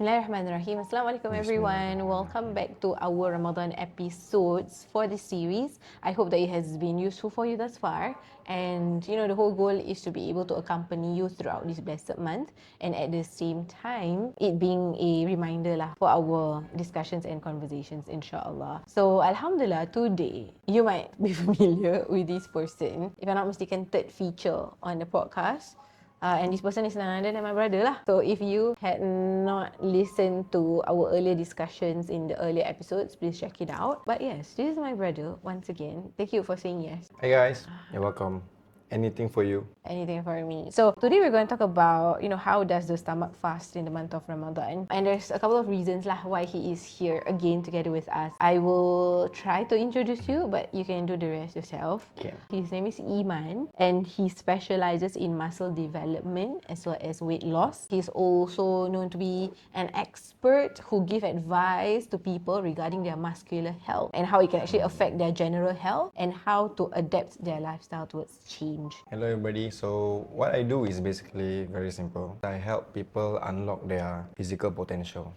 Bismillahirrahmanirrahim. Assalamualaikum everyone. Welcome back to our Ramadan episodes for this series. I hope that it has been useful for you thus far. And the whole goal is to be able to accompany you throughout this blessed month, and at the same time, it being a reminder for our discussions and conversations, insyaAllah. So, Alhamdulillah, today, you might be familiar with this person. If I'm not mistaken, third feature on the podcast. And this person is none other than my brother lah. So if you had not listened to our earlier discussions in the earlier episodes, please check it out. But yes, this is my brother once again. Thank you for saying yes. Hey guys, you're welcome. Anything for you. Anything for me. So today we're going to talk about, how does the stomach fast in the month of Ramadan. And there's a couple of reasons why he is here again together with us. I will try to introduce you, but you can do the rest yourself. Okay. His name is Iman, and he specialises in muscle development as well as weight loss. He's also known to be an expert who gives advice to people regarding their muscular health and how it can actually affect their general health and how to adapt their lifestyle towards change. Hello everybody. So what I do is basically very simple. I help people unlock their physical potential.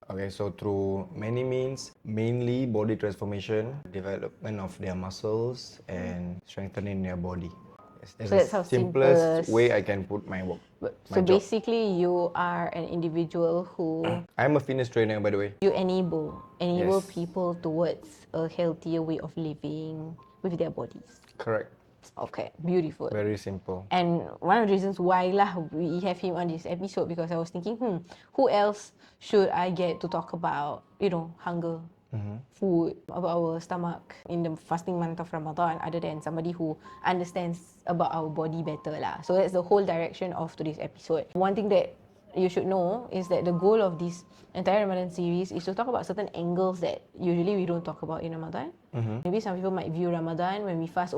Okay, so through many means, mainly body transformation, development of their muscles and strengthening their body. That's So that's how the simplest way I can put my work. So basically, you are an individual who I'm a fitness trainer, by the way. you enable Yes. people towards a healthier way of living with their bodies. Correct. Okay, beautiful. Very simple. And one of the reasons why we have him on this episode, because I was thinking, who else should I get to talk about, hunger, food, about our stomach in the fasting month of Ramadan, other than somebody who understands about our body better lah. So that's the whole direction of today's episode. One thing that you should know is that the goal of this entire Ramadan series is to talk about certain angles that usually we don't talk about in Ramadan. Maybe some people might view Ramadan when we fast,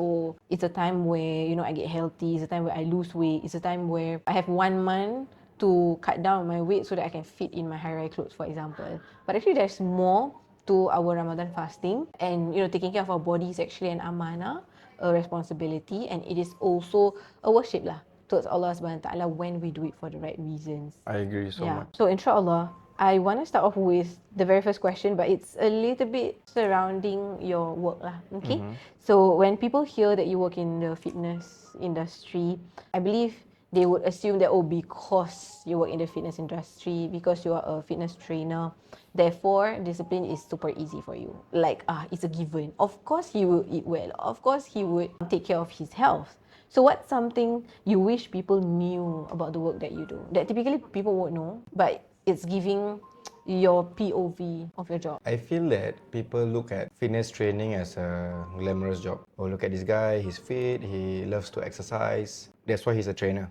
it's a time where, I get healthy, it's a time where I lose weight, it's a time where I have 1 month to cut down my weight so that I can fit in my high-rise clothes, for example. But actually there's more to our Ramadan fasting, and taking care of our body is actually an amanah, a responsibility, and it is also a worship towards Allah subhanahu wa ta'ala when we do it for the right reasons. I agree so much. So insyaAllah, I want to start off with the very first question, but it's a little bit surrounding your work okay? So when people hear that you work in the fitness industry, I believe they would assume that, because you work in the fitness industry, because you are a fitness trainer, therefore discipline is super easy for you. It's a given. Of course he will eat well. Of course he would take care of his health. So what's something you wish people knew about the work that you do, that typically people won't know, but it's giving your POV of your job? I feel that people look at fitness training as a glamorous job. Look at this guy, he's fit, he loves to exercise. That's why he's a trainer,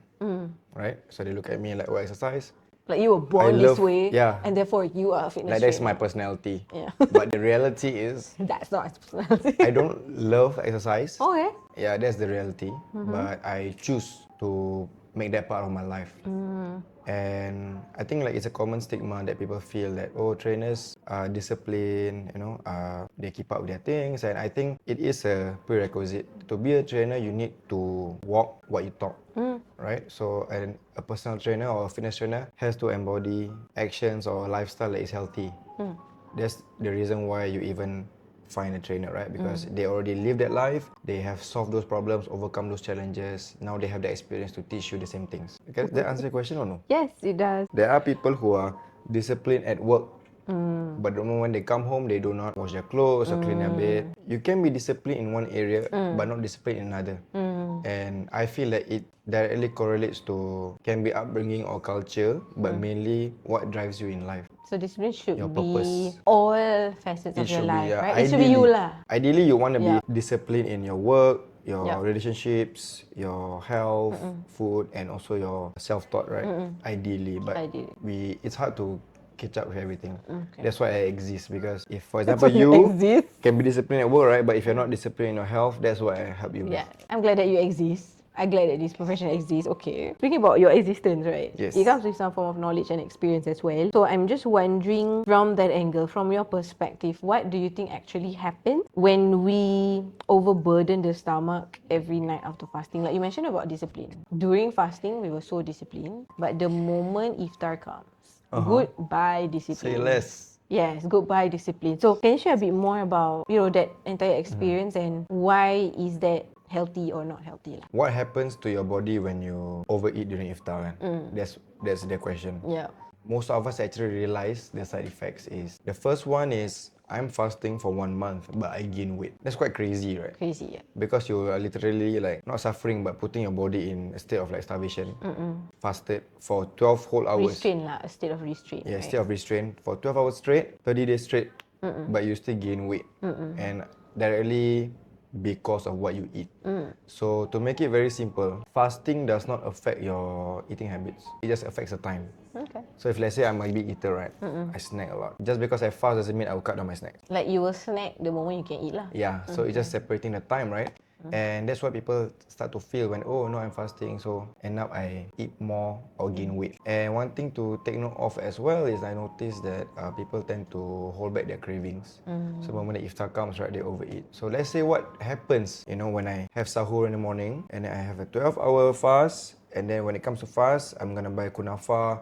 right? So they look at me like, exercise? Like you were born this way, yeah. and therefore you are a fitness Like trainer. that's my personality. Yeah. But the reality is, That's not his personality. I don't love exercise. Okay. Yeah, that's the reality. But I choose to make that part of my life. And I think it's a common stigma that people feel that trainers are disciplined, they keep up with their things. And I think it is a prerequisite. To be a trainer, you need to walk what you talk, right? So a personal trainer or a fitness trainer has to embody actions or a lifestyle that is healthy. That's the reason why you even find a trainer, right? Because they already live that life, they have solved those problems, overcome those challenges. Now they have the experience to teach you the same things. Does that answer your question or no? Yes, it does. There are people who are disciplined at work, but the moment when they come home, they do not wash their clothes or clean their bed. You can be disciplined in one area, but not disciplined in another. And I feel that it directly correlates to can be upbringing or culture, but mainly what drives you in life. So discipline should Your be purpose. all facets of your life, yeah. right? It should be you lah. Ideally, you want to be Yeah. disciplined in your work, your Yup. relationships, your health, food, and also your self-thought, right? Ideally, but Ideally. it's hard to catch up with everything. Okay. That's why I exist, because if, for example, why you you exist. can be disciplined at work, right? But if you're not disciplined in your health, that's what I help you with. Yeah, I'm glad that you exist. I'm glad that this profession exists. Okay. Speaking about your existence, right? Yes. It comes with some form of knowledge and experience as well. So I'm just wondering, from that angle, from your perspective, what do you think actually happens when we overburden the stomach every night after fasting? Like you mentioned about discipline. During fasting, we were so disciplined, but the moment iftar comes, Goodbye Say discipline. less. Yes, goodbye discipline. So can you share a bit more about, that entire experience and why is that healthy or not healthy? What happens to your body when you overeat during iftar? That's the question. Yeah. Most of us actually realize the side effects is the first one is I'm fasting for 1 month but I gain weight. That's quite crazy, right? Crazy, yeah. Because you are literally like not suffering but putting your body in a state of like starvation. Fasted for 12 whole hours. Restraint lah, a state of restraint. Yeah, right? state of restraint for 12 hours straight, 30 days straight, but you still gain weight. And directly because of what you eat. So to make it very simple, fasting does not affect your eating habits. It just affects the time. Okay. So if let's say I'm a big eater, right? I snack a lot. Just because I fast doesn't mean I will cut down my snacks. Like you will snack the moment you can eat lah. Yeah, so it's just separating the time, right? And that's what people start to feel when, oh no, I'm fasting, so end up I eat more or gain weight. And one thing to take note of as well is I noticed that people tend to hold back their cravings. So when the iftar comes, right, they overeat. So let's say what happens, when I have sahur in the morning and then I have a 12-hour fast, and then when it comes to fast, I'm gonna buy kunafa,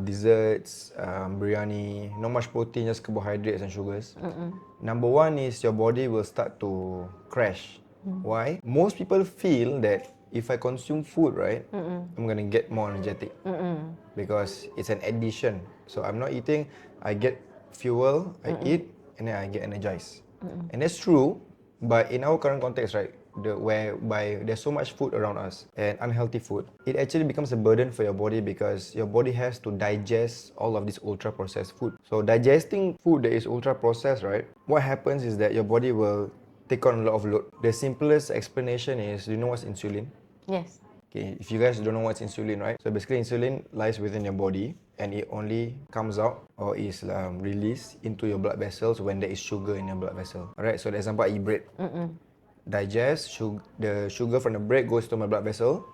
desserts, biryani, not much protein, just carbohydrates and sugars. Number one is your body will start to crash. Why? Most people feel that if I consume food, right, I'm gonna get more energetic because it's an addition. So I'm not eating, I get fuel, I eat, and then I get energized. And that's true, but in our current context, right, whereby there's so much food around us and unhealthy food, it actually becomes a burden for your body because your body has to digest all of this ultra processed food. So digesting food that is ultra processed, right, what happens is that your body will take on a lot of load. The simplest explanation is, do you know what's insulin? Yes. Okay, if you guys don't know what's insulin, right? So basically insulin lies within your body and it only comes out or is released into your blood vessels when there is sugar in your blood vessel. Alright, so the example, I eat bread. Digest, the sugar from the bread goes to my blood vessel,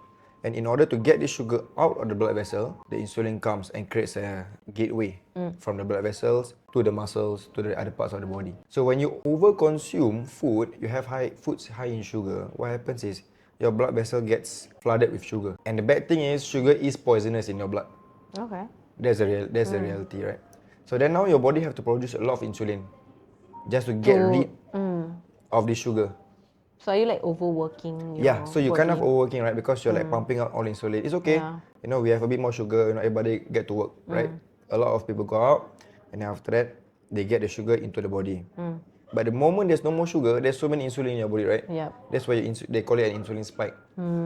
and in order to get this sugar out of the blood vessel, the insulin comes and creates a gateway from the blood vessels to the muscles to the other parts of the body. So when you overconsume food, you have foods high in sugar, what happens is your blood vessel gets flooded with sugar. And the bad thing is sugar is poisonous in your blood. Okay. That's the reality, right? So then now your body have to produce a lot of insulin just to get rid of the sugar. So are you like overworking your Yeah, so you're kind of body? overworking, right? Because you're like pumping out all insulin. It's okay. Yeah. We have a bit more sugar, everybody get to work, right? A lot of people go out and then after that, they get the sugar into the body. But the moment there's no more sugar, there's so many insulin in your body, right? Yep. That's why they call it an insulin spike,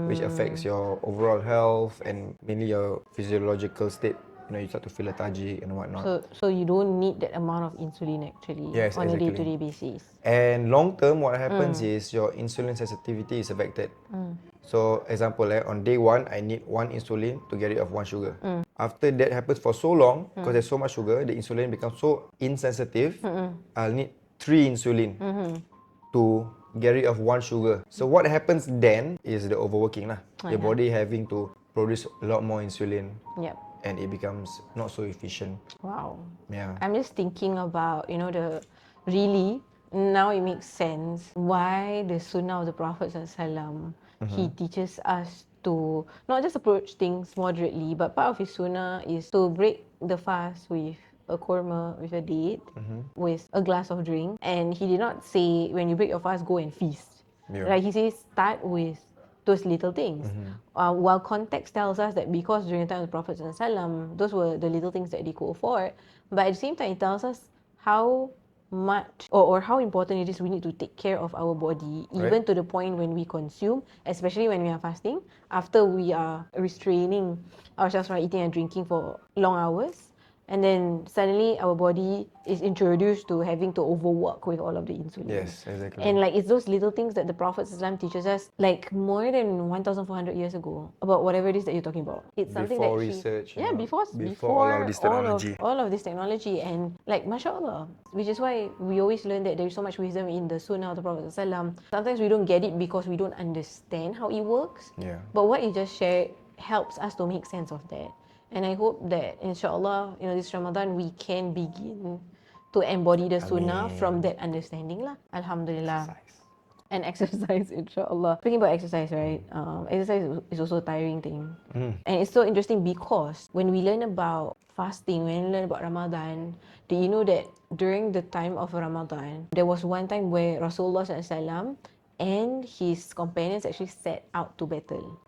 which affects your overall health and mainly your physiological state. You start to feel lethargic and whatnot. So you don't need that amount of insulin actually Yes, on exactly. a day-to-day basis. And long term, what happens is your insulin sensitivity is affected. So example, on day 1, I need 1 insulin to get rid of 1 sugar. After that happens for so long, because there's so much sugar, the insulin becomes so insensitive, I'll need 3 insulin to get rid of 1 sugar. So what happens then is the overworking lah. Your body having to produce a lot more insulin. Yep. And it becomes not so efficient. Wow. Yeah. I'm just thinking about, really, now it makes sense why the Sunnah of the Prophet ﷺ, he teaches us to not just approach things moderately, but part of his Sunnah is to break the fast with a korma, with a date, with a glass of drink. And he did not say, when you break your fast, go and feast. Yeah. Like he says, start with those little things. While context tells us that because during the time of the Prophet ﷺ, those were the little things that they could afford, but at the same time it tells us how much or how important it is we need to take care of our body, even to the point when we consume, especially when we are fasting, after we are restraining ourselves from eating and drinking for long hours. And then suddenly our body is introduced to having to overwork with all of the insulin. Yes, exactly. And it's those little things that the Prophet ﷺ teaches us more than 1,400 years ago about whatever it is that you're talking about. It's something before that research. before all of this technology. all of this technology. And mashallah, which is why we always learn that there's so much wisdom in the Sunnah of the Prophet ﷺ. Sometimes we don't get it because we don't understand how it works. Yeah. But what you just shared helps us to make sense of that. And I hope that insyaAllah, this Ramadan we can begin to embody the Sunnah from that understanding lah. Alhamdulillah. And exercise, insyaAllah. Speaking about exercise, right? Exercise is also a tiring thing. And it's so interesting because when we learn about fasting, when we learn about Ramadan, do you know that during the time of Ramadan, there was one time where Rasulullah SAW and his companions actually set out to battle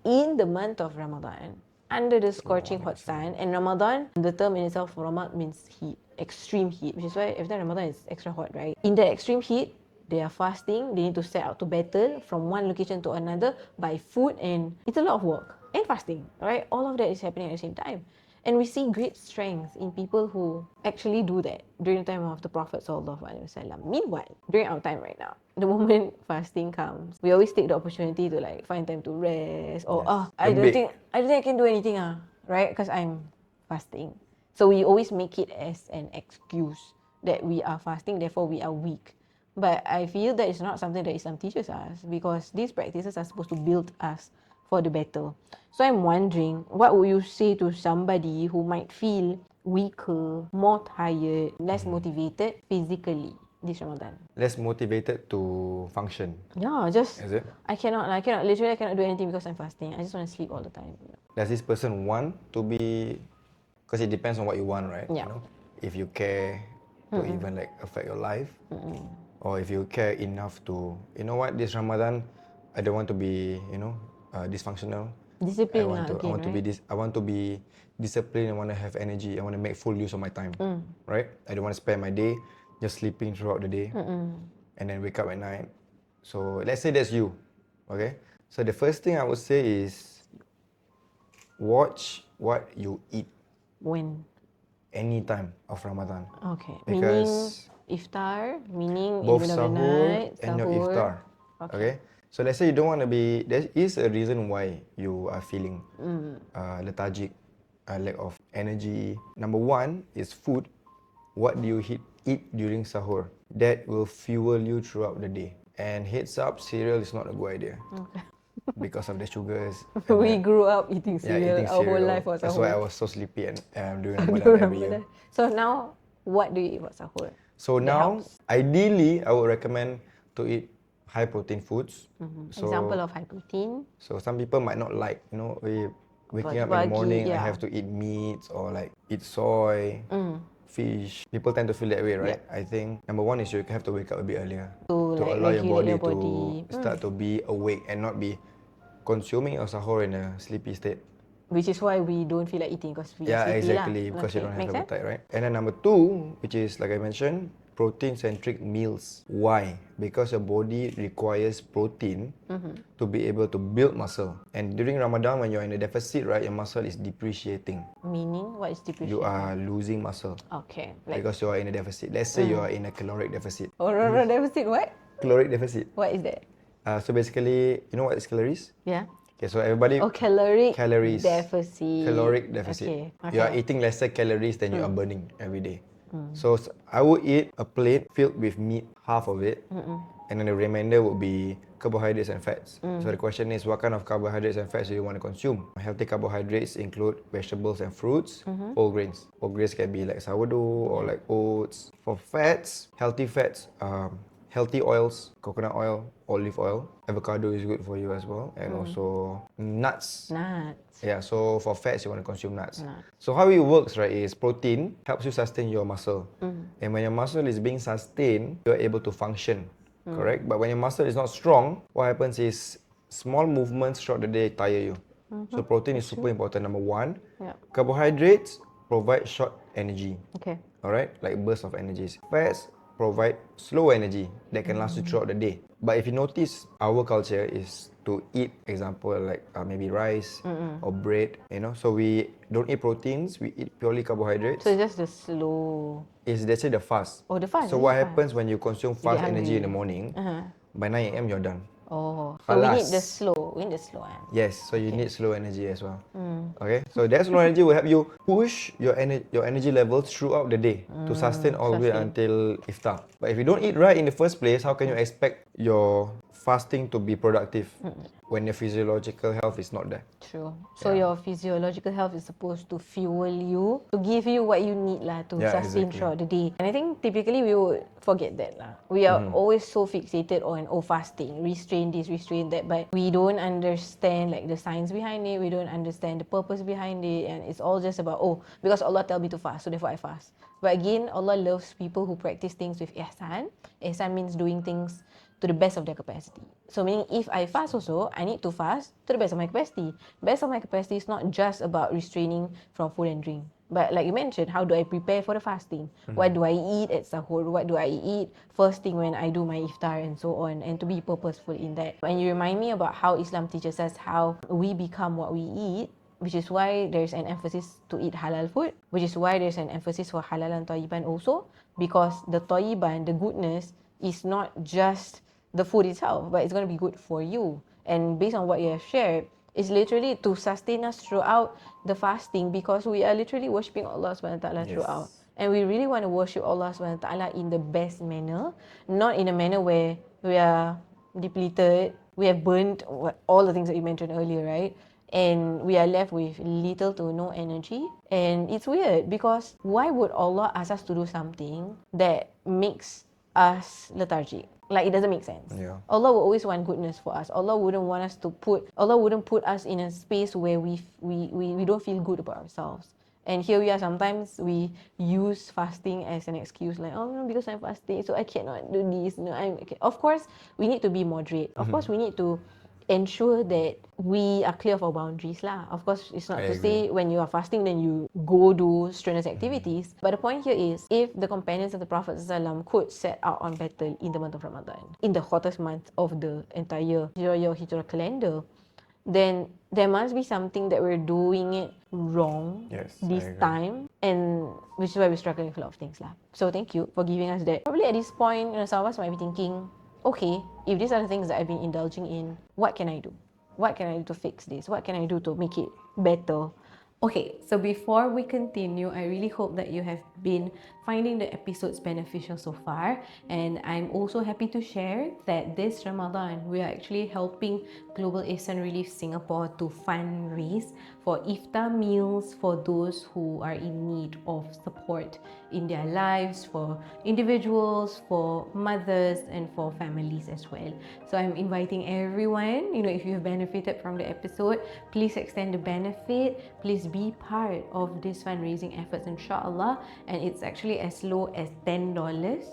in the month of Ramadan under the scorching hot sun. And Ramadan, the term in itself, Ramad means heat, extreme heat, which is why every time Ramadan is extra hot, right? In that extreme heat, they are fasting, they need to set out to battle from one location to another, buy food, and it's a lot of work. And fasting, right? All of that is happening at the same time. And we see great strength in people who actually do that during the time of the Prophet ﷺ. Meanwhile, during our time right now, the moment fasting comes, we always take the opportunity to like find time to rest or I don't think I can do anything right? Because I'm fasting. So we always make it as an excuse that we are fasting, therefore we are weak. But I feel that it's not something that Islam teaches us because these practices are supposed to build us for the battle. So I'm wondering, what would you say to somebody who might feel weaker, more tired, less motivated physically this Ramadan? Less motivated to function. Yeah, just Is it? I cannot do anything because I'm fasting. I just want to sleep all the time. Does this person want to be? Because it depends on what you want, right? Yeah. You know, if you care to even like affect your life, or if you care enough to, you know what, this Ramadan, I don't want to be, dysfunctional. Discipline I want to be disciplined. I want to have energy. I want to make full use of my time. Right? I don't want to spend my day just sleeping throughout the day and then wake up at night. So let's say that's you. Okay? So the first thing I would say is watch what you eat. When? Any time of Ramadan. Okay. Because meaning iftar, meaning both in the middle of the sahur night, and your iftar. Okay. So let's say you don't want to be. There is a reason why you are feeling lethargic, lack of energy. Number one is food. What do you eat during sahur? That will fuel you throughout the day. And heads up, cereal is not a good idea. Okay. Because of the sugars. We grew up eating cereal, eating our whole cereal. life was That's sahur. why I was so sleepy and during Ramadan every year. So now, what do you eat for sahur? So That now, helps. ideally, I would recommend to eat high protein foods. So, Example of high protein. So some people might not like, waking up in the morning, I have to eat meats or like eat soy, fish. People tend to feel that way, right? I think number one is you have to wake up a bit earlier To like allow your regulate body, your body. to start to be awake and not be consuming your sahur in a sleepy state. Which is why we don't feel like eating because we are sleepy Exactly, because you don't have appetite, right? And then number two, which is like I mentioned, protein-centric meals. Why? Because your body requires protein to be able to build muscle. And during Ramadan, when you're in a deficit, right, your muscle is depreciating. Meaning, what is depreciating? You are losing muscle. Okay. Like, Because you are in a deficit. Let's say you are in a caloric deficit. deficit, what? Caloric deficit. What is that? So basically, you know what is calories? Yeah. Okay, so everybody... calories. Deficit. Caloric deficit. Okay. You are eating lesser calories than you are burning every day. So I would eat a plate filled with meat, half of it, and then the remainder would be carbohydrates and fats. So the question is, what kind of carbohydrates and fats do you want to consume? Healthy carbohydrates include vegetables and fruits, whole grains. Whole grains can be like sourdough or like oats. For fats, healthy fats, healthy oils, coconut oil, olive oil. Avocado is good for you as well. And also nuts. Yeah, so for fats, you want to consume nuts. So how it works, right, is protein helps you sustain your muscle. And when your muscle is being sustained, you're able to function, correct? But when your muscle is not strong, what happens is small movements throughout the day tire you. So protein is super important, number one. Carbohydrates provide short energy. Okay. Alright, like bursts of energies. Fats provide slow energy that can last you throughout the day. But if you notice, our culture is to eat, example like maybe rice or bread, so we don't eat proteins, we eat purely carbohydrates. So it's just the slow... They say the fast. Oh, the fast. So what happens when you consume fast get energy in the hungry. morning, by 9 a.m. you're done. Oh, so we need the slow. Yes, so you need slow energy as well. Okay, so that slow energy will help you push your energy levels throughout the day to sustain all the way until iftar. But if you don't eat right in the first place, how can you expect your fasting to be productive? when your physiological health is not there. True. So your physiological health is supposed to fuel you, to give you what you need lah to sustain throughout the day. And I think typically we would forget that lah. We are always so fixated on fasting, restrain this, restrain that, but we don't understand like the science behind it. We don't understand the purpose behind it, and it's all just about because Allah tell me to fast, so therefore I fast. But again, Allah loves people who practice things with ihsan. Ihsan means doing things to the best of their capacity. So meaning if I fast also, I need to fast to the best of my capacity. Best of my capacity is not just about restraining from food and drink. But like you mentioned, how do I prepare for the fasting? What do I eat at sahur? What do I eat first thing when I do my iftar and so on? And to be purposeful in that. And you remind me about how Islam teaches us how we become what we eat, which is why there's an emphasis to eat halal food, which is why there's an emphasis for halal and tayyiban also, because the tayyiban, the goodness, is not just the food itself, but it's going to be good for you. And based on what you have shared, it's literally to sustain us throughout the fasting, because we are literally worshipping Allah subhanahu wa ta'ala throughout. And we really want to worship Allah subhanahu wa ta'ala in the best manner, not in a manner where we are depleted, we have burnt all the things that you mentioned earlier, right? And we are left with little to no energy. And it's weird, because why would Allah ask us to do something that makes us lethargic? Like, it doesn't make sense. Allah will always want goodness for us. Allah wouldn't put us in a space where we don't feel good about ourselves. And here we are, sometimes we use fasting as an excuse, like, because I'm fasting, so I cannot do this. Of course, we need to be moderate. Of course, we need to ensure that we are clear of our boundaries lah. Of course, it's not to say when you are fasting then you go do strenuous activities. But the point here is, if the companions of the Prophet ﷺ could set out on battle in the month of Ramadan, in the hottest month of the entire Hijrah calendar, then there must be something that we're doing it wrong this time, and which is why we're struggling with a lot of things lah. So thank you for giving us that. Probably at this point, some of us might be thinking, okay, if these are the things that I've been indulging in, what can I do? What can I do to fix this? What can I do to make it better? Okay, so before we continue, I really hope that you have been finding the episodes beneficial so far. And I'm also happy to share that this Ramadan, we are actually helping Global Ihsan Relief Singapore to fundraise for iftar meals for those who are in need of support in their lives, for individuals, for mothers, and for families as well. So I'm inviting everyone, if you've benefited from the episode, please extend the benefit. Please be part of this fundraising efforts, insyaAllah. And it's actually as low as $10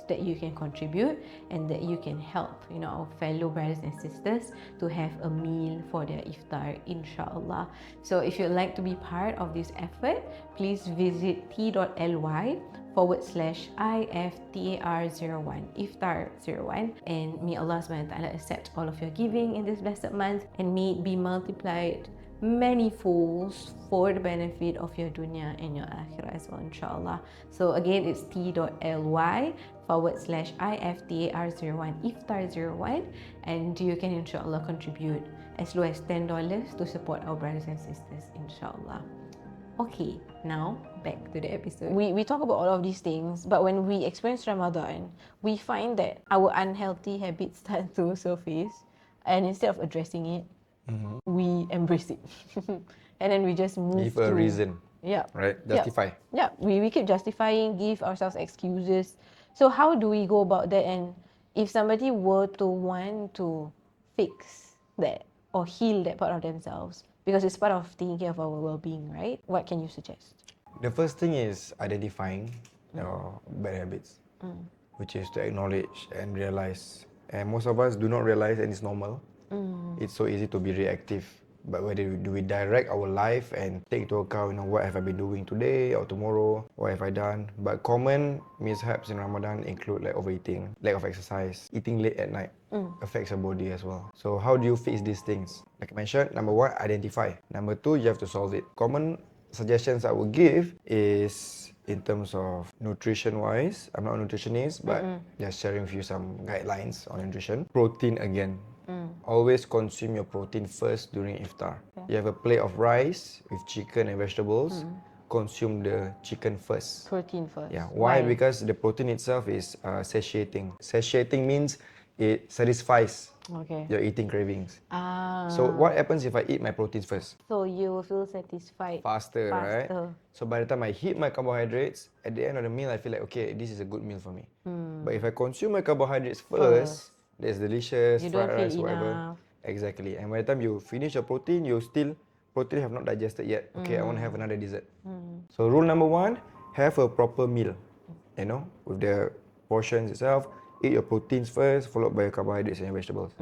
that you can contribute, and that you can help our fellow brothers and sisters to have a meal for their iftar, insyaAllah. So if you'd like to be part of this effort, please visit t.ly/iftar01, iftar01, and may Allah subhanahu wa ta'ala accept all of your giving in this blessed month, and may it be multiplied many folds for the benefit of your dunya and your akhirah as well, insyaAllah. So again, it's t.ly/iftar01, iftar01, and you can insyaAllah contribute as low as $10 to support our brothers and sisters, insyaAllah. Okay, now back to the episode. We talk about all of these things, but when we experience Ramadan, we find that our unhealthy habits start to surface, and instead of addressing it, we embrace it. And then we just move give a reason. Right? Justify. We keep justifying, give ourselves excuses. So how do we go about that? And if somebody were to want to fix that or heal that part of themselves, because it's part of taking care of our well-being, right? What can you suggest? The first thing is identifying your bad habits, which is to acknowledge and realize. And most of us do not realize, and it's normal. It's so easy to be reactive. But whether do we direct our life and take into account, what have I been doing today or tomorrow? What have I done? But common mishaps in Ramadan include like overeating, lack of exercise, eating late at night. Affects your body as well. So how do you fix these things? Like I mentioned, number one, identify. Number two, you have to solve it. Common suggestions I would give is in terms of nutrition-wise. I'm not a nutritionist, but just sharing with you some guidelines on nutrition. Protein again. Always consume your protein first during iftar. You have a plate of rice with chicken and vegetables. Consume the chicken first. Protein first. Yeah. Why? Because the protein itself is satiating. Satiating means it satisfies Okay. your eating cravings. Ah. So what happens if I eat my proteins first? So you will feel satisfied Faster, right? faster. So by the time I hit my carbohydrates, at the end of the meal, I feel like, okay, this is a good meal for me. But if I consume my carbohydrates first, that's delicious, You fried don't feel rice, whatever. enough. Exactly. And by the time you finish your protein, protein have not digested yet. Okay, I want to have another dessert. So rule number 1, have a proper meal. You know, with the portions itself, eat your proteins first, followed by your carbohydrates and your vegetables.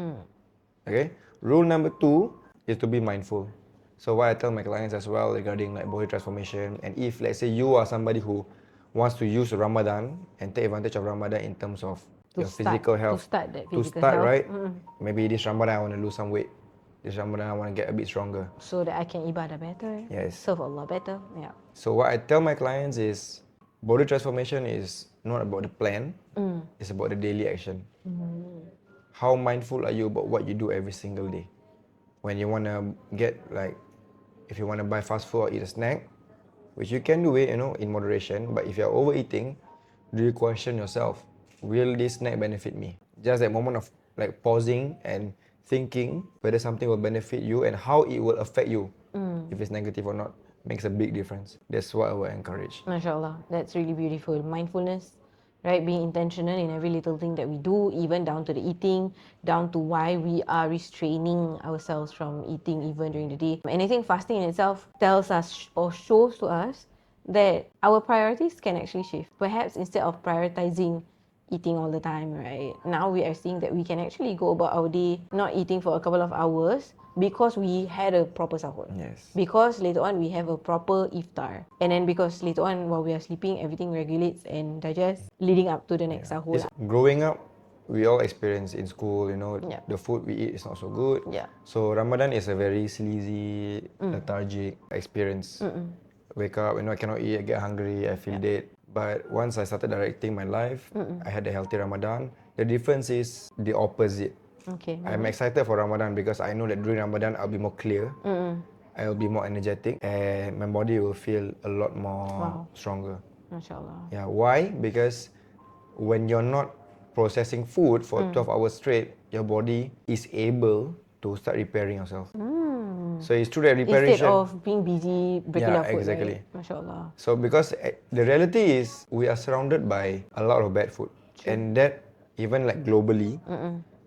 Okay. Rule number 2 is to be mindful. So what I tell my clients as well regarding like body transformation, and if let's say you are somebody who wants to use Ramadan and take advantage of Ramadan in terms of your physical health, To start that to physical start health. right, maybe this Ramadan I want to lose some weight. This Ramadan I want to get a bit stronger. So that I can ibadah better. Yes. Serve Allah better. Yeah. So what I tell my clients is body transformation is not about the plan, it's about the daily action. How mindful are you about what you do every single day? When you want to get like, if you want to buy fast food or eat a snack, which you can do it, you know, in moderation, but if you're overeating, do you question yourself, will this snack benefit me? Just that moment of like pausing and thinking whether something will benefit you and how it will affect you, if it's negative or not, makes a big difference. That's what I would encourage. MashaAllah. That's really beautiful. Mindfulness, right? Being intentional in every little thing that we do, even down to the eating, down to why we are restraining ourselves from eating even during the day. And I think fasting in itself tells us or shows to us that our priorities can actually shift. Perhaps instead of prioritizing eating all the time, right? Now we are seeing that we can actually go about our day not eating for a couple of hours because we had a proper sahur. Yes. Because later on we have a proper iftar. And then because later on while we are sleeping, everything regulates and digests leading up to the next sahur. It's growing up, we all experience in school, you know, Yeah. the food we eat is not so good. Yeah. So Ramadan is a very sleazy, lethargic experience. Wake up, you know, I cannot eat, I get hungry, I feel dead. But once I started directing my life, I had a healthy Ramadan. The difference is the opposite. Okay. I'm excited for Ramadan because I know that during Ramadan I'll be more clear, I'll be more energetic, and my body will feel a lot more stronger. MashaAllah. Yeah, why? Because when you're not processing food for 12 hours straight, your body is able to start repairing yourself. So it's true that reparation... Instead of being busy breaking down food, exactly. right? MashaAllah. So because the reality is we are surrounded by a lot of bad food. And that, even like globally,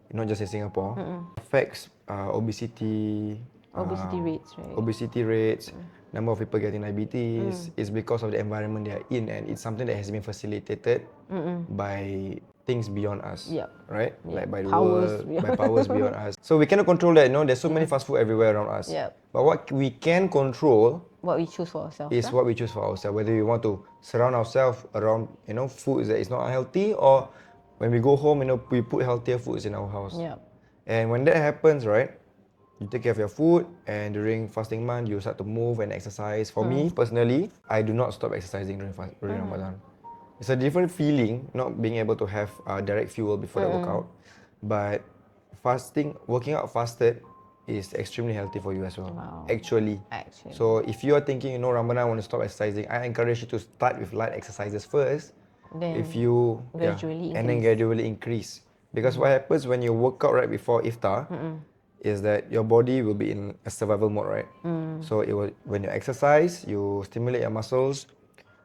not just in Singapore, affects obesity, Obesity rates, right? obesity rates, number of people getting diabetes. Is because of the environment they are in, and it's something that has been facilitated by things beyond us, right? Like by the Powers world, by powers beyond us. So we cannot control that. You know, there's so many fast food everywhere around us. But what we can control, what we choose for ourselves, is what we choose for ourselves. Whether we want to surround ourselves around, you know, food that is not healthy, or when we go home, you know, we put healthier foods in our house. And when that happens, right, you take care of your food, and during fasting month, you start to move and exercise. For me, personally, I do not stop exercising during Ramadan. It's a different feeling, not being able to have direct fuel before the workout. But working out fasted is extremely healthy for you as well. Actually. So if you are thinking, you know, Ramadan, I want to stop exercising, I encourage you to start with light exercises first. Then if you and then gradually increase. Because what happens when you work out right before iftar is that your body will be in a survival mode, right? So when you exercise, you stimulate your muscles,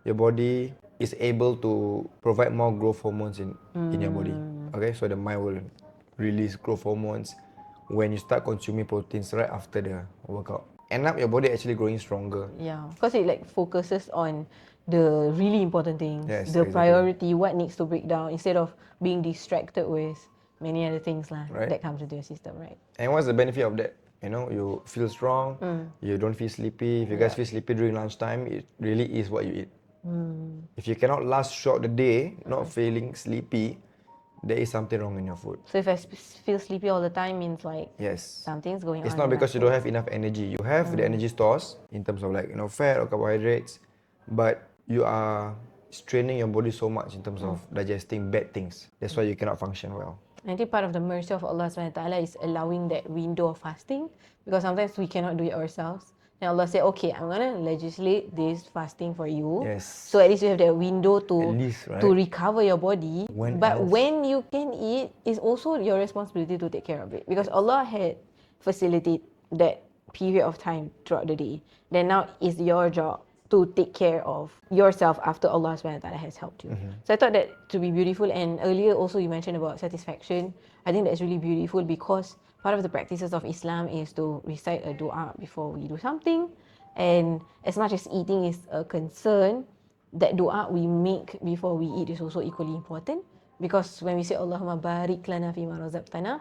your body is able to provide more growth hormones in your body. Okay, so the mind will release growth hormones when you start consuming proteins right after the workout. End up your body actually growing stronger. Yeah, because it like focuses on the really important things, the exactly. priority, what needs to break down, instead of being distracted with many other things that comes into your system, right? And what's the benefit of that? You know, you feel strong, you don't feel sleepy. If you guys feel sleepy during lunchtime, it really is what you eat. If you cannot last throughout the day, not feeling sleepy, there is something wrong in your food. So if I feel sleepy all the time, means like something's going on. It's not because you don't have enough energy. You have the energy stores in terms of like, you know, fat or carbohydrates, but you are straining your body so much in terms of digesting bad things. That's why you cannot function well. I think part of the mercy of Allah SWT is allowing that window of fasting, because sometimes we cannot do it ourselves. And Allah said, okay, I'm going to legislate this fasting for you. Yes. So at least you have that window At to least, right? to recover your body. When but else? when you can eat, it's also your responsibility to take care of it. Because Allah had facilitated that period of time throughout the day. Then now it's your job to take care of yourself after Allah SWT has helped you. So I thought that to be beautiful. And earlier also you mentioned about satisfaction. I think that's really beautiful because part of the practices of Islam is to recite a dua before we do something. And as much as eating is a concern, that dua we make before we eat is also equally important. Because when we say Allahumma barik lana fima razaqtana,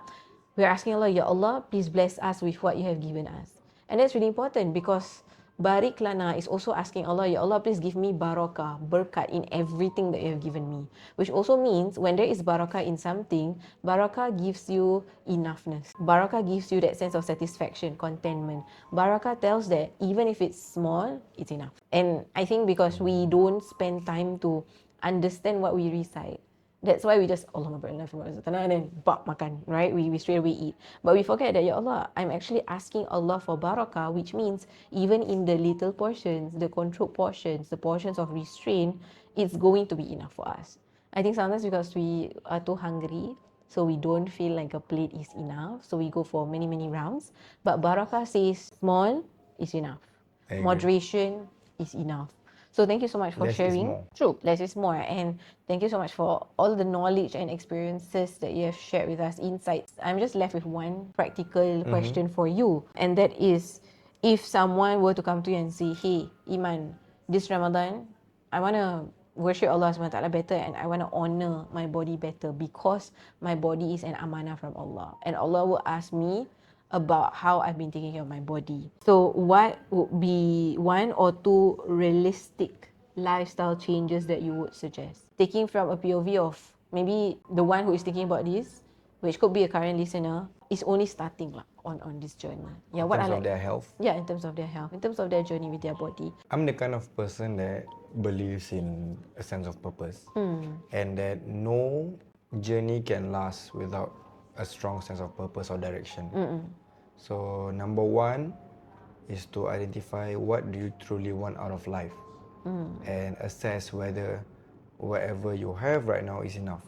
we're asking Allah, Ya Allah, please bless us with what you have given us. And that's really important because barik lana is also asking Allah, Ya Allah, please give me barakah, berkat in everything that you have given me. Which also means when there is barakah in something, barakah gives you enoughness. Barakah gives you that sense of satisfaction, contentment. Barakah tells that even if it's small, it's enough. And I think because we don't spend time to understand what we recite, that's why we just Allahumma barik lana fima razaqtana and then makan, right? We straight away eat. But we forget that, Ya Allah, I'm actually asking Allah for barakah, which means even in the little portions, the controlled portions, the portions of restraint, it's going to be enough for us. I think sometimes because we are too hungry, so we don't feel like a plate is enough, so we go for many, many rounds. But barakah says small is enough. I agree. Moderation is enough. So thank you so much for Less is sharing. more. True, less is more. And thank you so much for all the knowledge and experiences that you have shared with us, insights. I'm just left with one practical question for you. And that is, if someone were to come to you and say, hey, Iman, this Ramadan, I want to worship Allah SWT better and I want to honor my body better because my body is an amanah from Allah. And Allah will ask me about how I've been taking care of my body. So what would be one or two realistic lifestyle changes that you would suggest? Taking from a POV of maybe the one who is thinking about this, which could be a current listener, is only starting on this journey. Yeah, In terms of their health. Yeah, in terms of their health, in terms of their journey with their body. I'm the kind of person that believes in a sense of purpose. And that no journey can last without a strong sense of purpose or direction. So number one is to identify what do you truly want out of life and assess whether whatever you have right now is enough.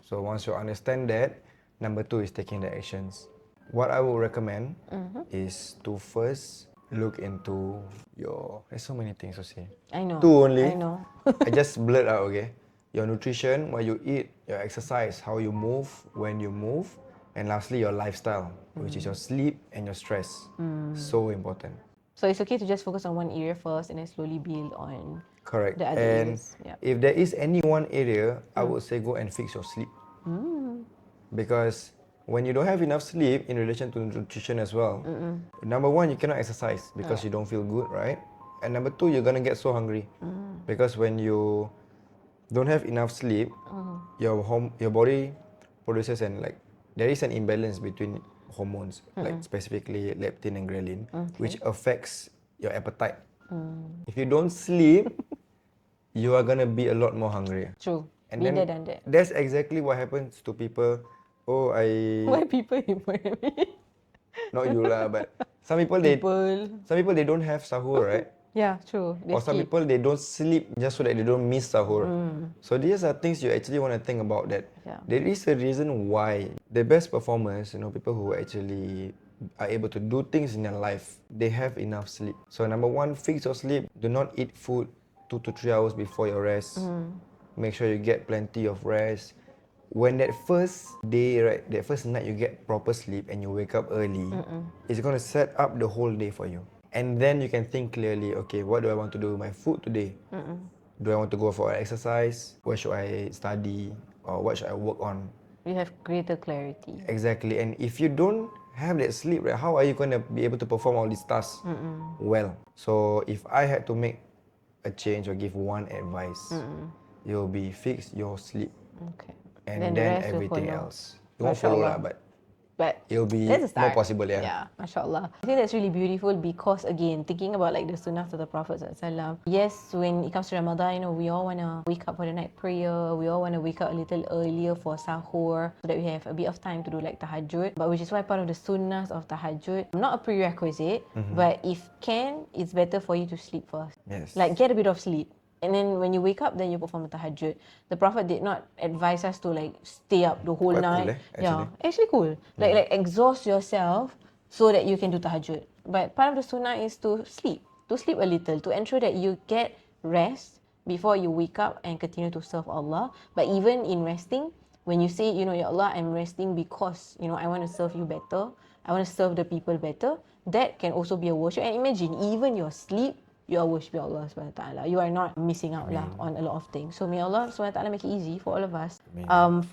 So once you understand that, number two is taking the actions. What I would recommend is to first look into your... There's so many things to say. I know. Two only. I know. I just blurt out, okay? Your nutrition, what you eat, your exercise, how you move, when you move, and lastly, your lifestyle, which is your sleep and your stress. So important. So it's okay to just focus on one area first and then slowly build on Correct. the other And areas. Yeah. if there is any one area, I would say go and fix your sleep. Because when you don't have enough sleep in relation to nutrition as well, number one, you cannot exercise because you don't feel good, right? And number two, you're gonna get so hungry. Because when you don't have enough sleep, your body produces there is an imbalance between hormones, like specifically leptin and ghrelin, which affects your appetite. If you don't sleep, you are gonna be a lot more hungry. True. And Been then there, done that. that's exactly what happens to people. Why people invite me? Not you lah, but some people they don't have sahur, right? Yeah, true. They Or some skip. people they don't sleep just so that they don't miss sahur. So these are things you actually want to think about, that there is a reason why the best performers, people who actually are able to do things in their life, they have enough sleep. So number one, fix your sleep. Do not eat food 2 to 3 hours before your rest. Make sure you get plenty of rest. When that first day, right, that first night you get proper sleep and you wake up early, it's going to set up the whole day for you. And then you can think clearly, okay, what do I want to do with my food today? Do I want to go for exercise? Where should I study? Or what should I work on? You have greater clarity. Exactly. And if you don't have that sleep, right, how are you going to be able to perform all these tasks well? So if I had to make a change or give one advice, it will be fix your sleep. Okay. And then the rest will everything follow. else. You won't follow lah, MashaAllah. but But it'll be that's a more start. possible, yeah. Yeah, mashallah. I think that's really beautiful because again, thinking about like the sunnah of the Prophet ﷺ. Yes, when it comes to Ramadan, you know, we all want to wake up for the night prayer. We all want to wake up a little earlier for sahur so that we have a bit of time to do like tahajjud. But which is why part of the sunnahs of tahajjud, not a prerequisite, but if can, it's better for you to sleep first. Yes. Like get a bit of sleep. And then when you wake up, then you perform the tahajjud. The Prophet did not advise us to like stay up the whole Quite night. cool, actually. Yeah, actually cool. Like exhaust yourself so that you can do tahajjud. But part of the sunnah is to sleep a little, to ensure that you get rest before you wake up and continue to serve Allah. But even in resting, when you say, you know, Ya Allah, I'm resting because, you know, I want to serve you better, I want to serve the people better, that can also be a worship. And imagine, even your sleep, you are worshipping Allah subhanahu wa ta'ala. You are not missing out lah on a lot of things. So may Allah subhanahu wa ta'ala make it easy for all of us.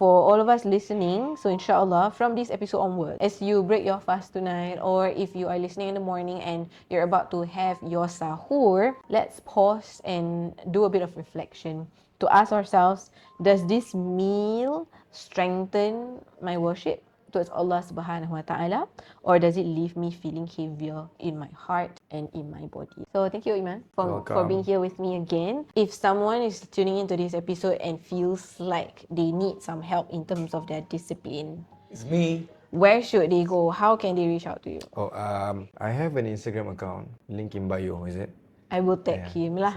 For all of us listening, so insyaAllah, from this episode onward, as you break your fast tonight, or if you are listening in the morning and you're about to have your sahur, let's pause and do a bit of reflection to ask ourselves, does this meal strengthen my worship towards Allah subhanahu wa ta'ala, or does it leave me feeling heavier in my heart and in my body? So thank you, Iman, for being here with me again. If someone is tuning into this episode and feels like they need some help in terms of their discipline, It's me. where should they go? How can they reach out to you? I have an Instagram account, link in bio, is it? I will tag him lah.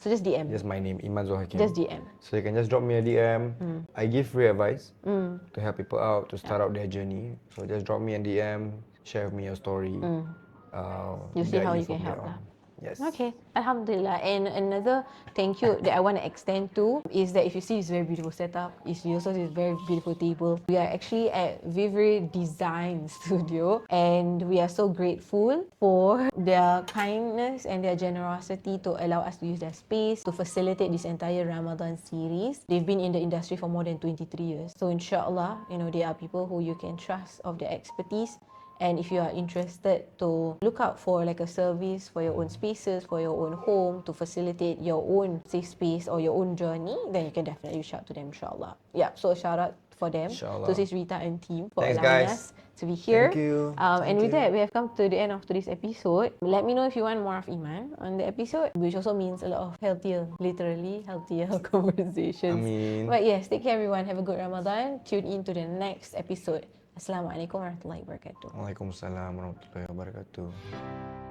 So just DM. just my name, Iman Zulhakeem. Just DM. So you can just drop me a DM. I give free advice to help people out to start out their journey. So just drop me a DM, share with me your story. You see guide how you you can from there help lah. on. Yes. Okay, Alhamdulillah. And another thank you that I want to extend to is that if you see this very beautiful setup, you also see this very beautiful table. We are actually at Vivre Design Studio, and we are so grateful for their kindness and their generosity to allow us to use their space to facilitate this entire Ramadan series. They've been in the industry for more than 23 years. So insyaAllah, you know, they are people who you can trust of their expertise. And if you are interested to look out for like a service for your own spaces, for your own home, to facilitate your own safe space or your own journey, then you can definitely reach out to them, insyaAllah. Yeah, so shout out for them, to Sis Rita and team for Thanks, allowing guys. us to be here. Thank you. And with that, we have come to the end of today's episode. Let me know if you want more of Iman on the episode, which also means a lot of healthier, literally healthier conversations. But yes, take care everyone. Have a good Ramadan. Tune in to the next episode. Assalamualaikum warahmatullahi wabarakatuh. Waalaikumsalam warahmatullahi wabarakatuh.